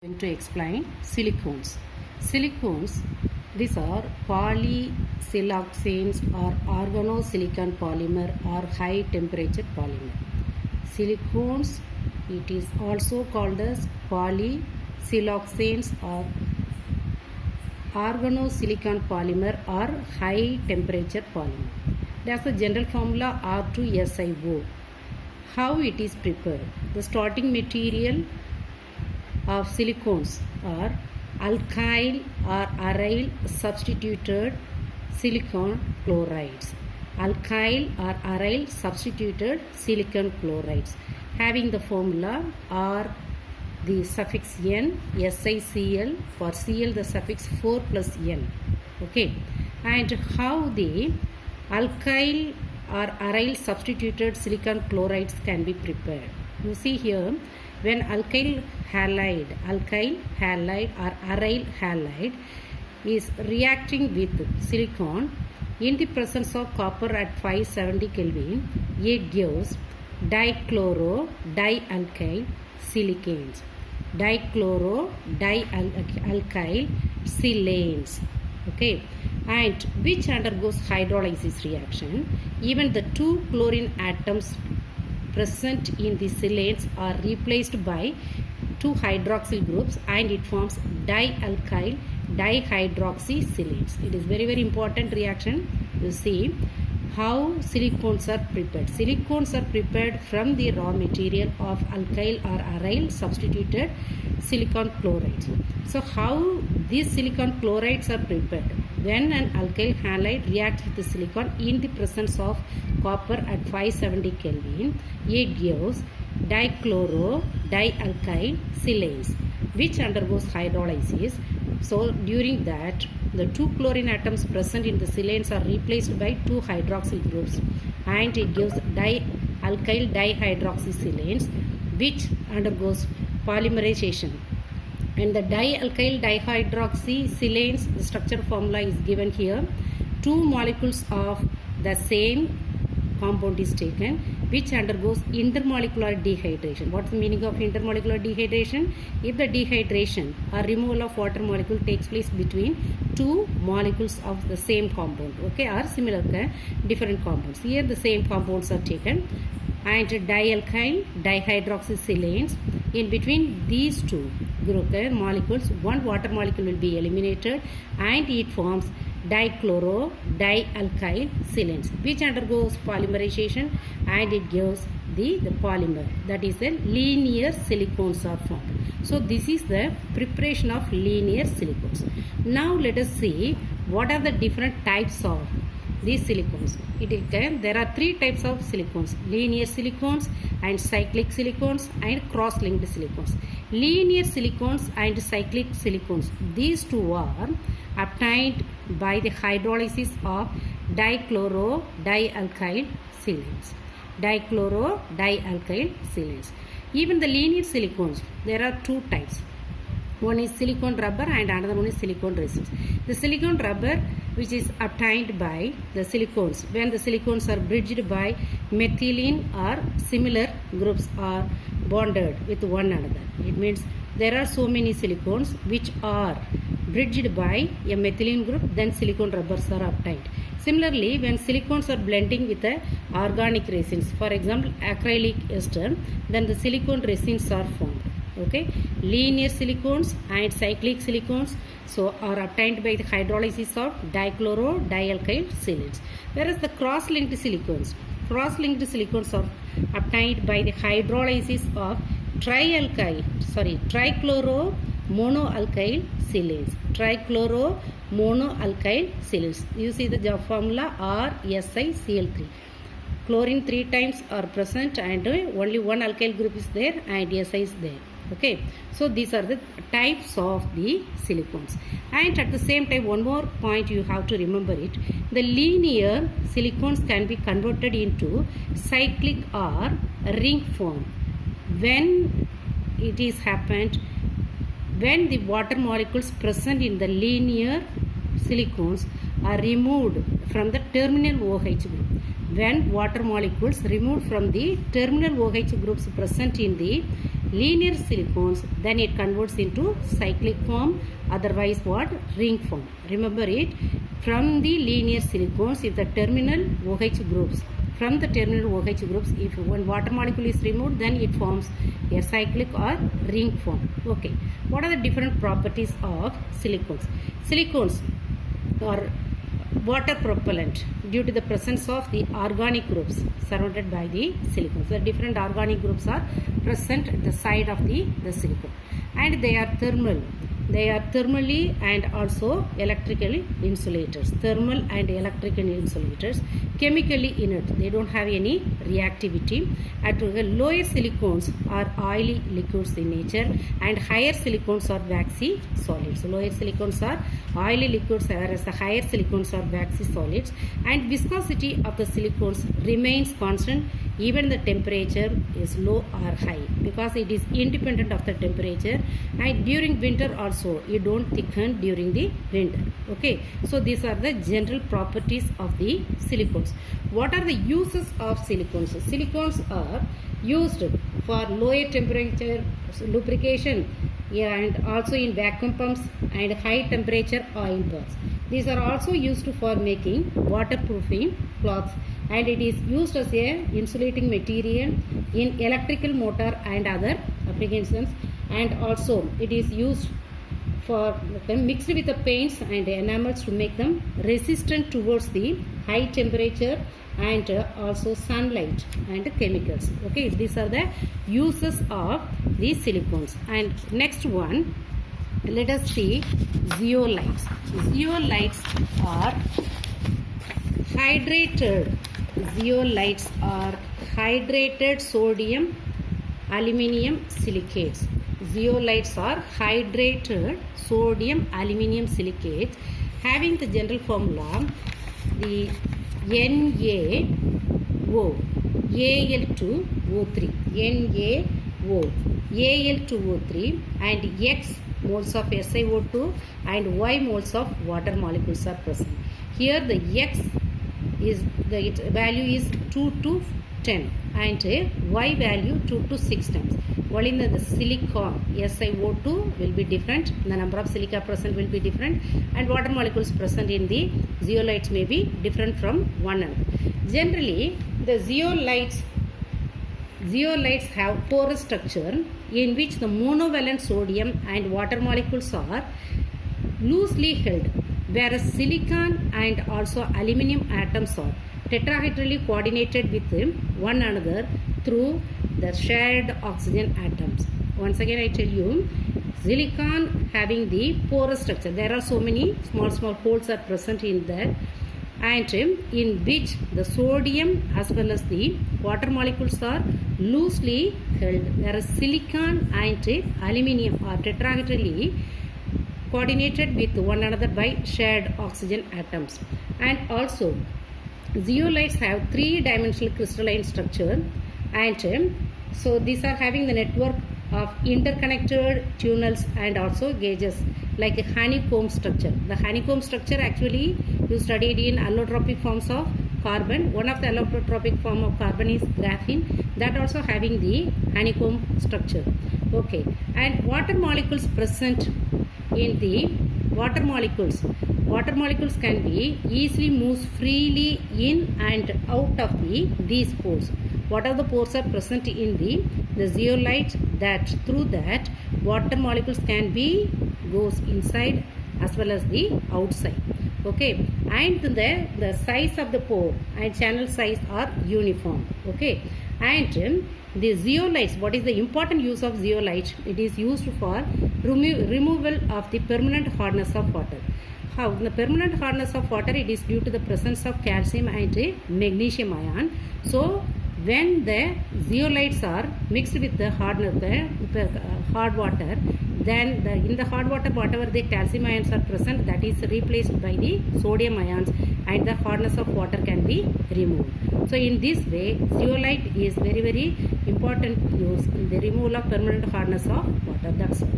Going to explain silicones. Silicones, these are polysiloxanes or organosilicon polymer or high temperature polymer. Silicones, it is also called as polysiloxanes or organosilicon polymer or high temperature polymer. That's the general formula R2SiO. How it is prepared? The starting material of silicones are alkyl or aryl substituted silicon chlorides. Alkyl or aryl substituted silicon chlorides having the formula R the suffix N, SiCl, for Cl the suffix 4 plus N. Okay, and how the alkyl or aryl substituted silicon chlorides can be prepared? You see here, when alkyl halide or aryl halide is reacting with silicon in the presence of copper at 570 Kelvin, it gives dichloro-dialkyl silicanes. Dichloro-dialkyl silanes. Okay, and which undergoes hydrolysis reaction. Even the two chlorine atoms present in the silanes are replaced by two hydroxyl groups and it forms dialkyl dihydroxysilanes. It is very important reaction. You see how silicones are prepared. Silicones are prepared from the raw material of alkyl or aryl substituted silicon chlorides. So how these silicon chlorides are prepared? When an alkyl halide reacts with the silicon in the presence of copper at 570 Kelvin, it gives dichloro-dialkyl silanes which undergoes hydrolysis. So during that, the two chlorine atoms present in the silanes are replaced by two hydroxyl groups and it gives dialkyl dihydroxysilanes which undergoes polymerization. And the dialkyl dihydroxysilanes, the structure formula is given here. Two molecules of the same compound is taken which undergoes intermolecular dehydration. What's the meaning of intermolecular dehydration? If the dehydration or removal of water molecule takes place between two molecules of the same compound, okay, or similar different compounds. Here the same compounds are taken and dialkyl dihydroxysilanes, in between these two group molecules, one water molecule will be eliminated and it forms dichloro-dialkyl silanes which undergoes polymerization and it gives the polymer, that is the linear silicones are formed. So this is the preparation of linear silicones. Now let us see what are the different types of these silicones. There are three types of silicones: linear silicones and cyclic silicones and cross-linked silicones. Linear silicones and cyclic silicones, these two are obtained by the hydrolysis of dichloro-dialkyl silanes. Dichloro-dialkyl silanes. Even the linear silicones, there are two types. One is silicone rubber and another one is silicone resins. The silicone rubber, which is obtained by the silicones when the silicones are bridged by methylene or similar groups are bonded with one another. It means there are so many silicones which are bridged by a methylene group, then silicone rubbers are obtained. Similarly, when silicones are blending with the organic resins, for example acrylic ester, then the silicone resins are formed. Okay, linear silicones and cyclic silicones so are obtained by the hydrolysis of dichloro-dialkyl silanes. Whereas the cross-linked silicones are obtained by the hydrolysis of trichloro-monoalkyl silanes. Trichloro-monoalkyl silanes. You see the formula RSiCl3. Chlorine 3 times are present and only one alkyl group is there and Si is there. Okay, so these are the types of the silicones. And at the same time, one more point you have to remember it: the linear silicones can be converted into cyclic or ring form when it is happened when the water molecules present in the linear silicones are removed from the terminal OH group. When water molecules removed from the terminal OH groups present in the linear silicones, then it converts into cyclic form, otherwise what? Ring form. Remember it. From the linear silicones, if the terminal OH groups, from the terminal OH groups, if one water molecule is removed, then it forms a cyclic or ring form. Okay. What are the different properties of silicones? Silicones are water propellant due to the presence of the organic groups surrounded by the silicones. The different organic groups are present at the side of the silicone, and they are thermal. They are thermally and also electrically insulators. Thermal and electrical insulators. Chemically inert. They don't have any reactivity. At lower silicones are oily liquids in nature, and higher silicones are waxy solids. Lower silicones are oily liquids, whereas the higher silicones are waxy solids. And viscosity of the silicones remains constant even the temperature is low or high, because it is independent of the temperature, and during winter also you don't thicken during the winter. Okay, so these are the general properties of the silicones. What are the uses of silicones? Silicones are used for lower temperature lubrication, and also in vacuum pumps and high temperature oil baths. These are also used for making waterproofing cloths, and it is used as a insulating material in electrical motor and other applications, and also it is used for mixed with the paints and enamels to make them resistant towards the high temperature and also sunlight and chemicals. Okay, these are the uses of the silicones. And next one, let us see zeolites. Zeolites are hydrated. Zeolites are hydrated sodium aluminium silicates. Zeolites are hydrated sodium aluminium silicates having the general formula the NaO, Al2O3, NaO, Al2O3, and X moles of SiO2 and Y moles of water molecules are present. Here the X is the value is 2 to 10 and Y value 2 to 6 times. While in the silicon, SiO2 will be different, the number of silica present will be different, and water molecules present in the zeolites may be different from one another. Generally, the zeolites have porous structure in which the monovalent sodium and water molecules are loosely held, whereas silicon and also aluminium atoms are tetrahedrally coordinated with one another through the shared oxygen atoms. Once again I tell you, silicon having the porous structure, there are so many small holes are present in that, and in which the sodium as well as the water molecules are loosely held, whereas silicon and aluminium are tetrahedrally coordinated with one another by shared oxygen atoms. And also zeolites have three-dimensional crystalline structure, and so these are having the network of interconnected tunnels and also gauges like a honeycomb structure. The honeycomb structure actually you studied in allotropic forms of carbon. One of the allotropic form of carbon is graphene, that also having the honeycomb structure. Okay, and water molecules present in the water molecules can be easily moved freely in and out of these pores. What are the pores are present in the zeolite, that through that water molecules can be goes inside as well as the outside. Okay, and the size of the pore and channel size are uniform. Okay, and the zeolites, what is the important use of zeolite? It is used for removal of the permanent hardness of water. How? The permanent hardness of water, it is due to the presence of calcium and magnesium ion. So when the zeolites are mixed with the hard water, then in the hard water whatever the calcium ions are present, that is replaced by the sodium ions, and the hardness of water can be removed. So in this way zeolite is very important use in the removal of permanent hardness of water. That's all.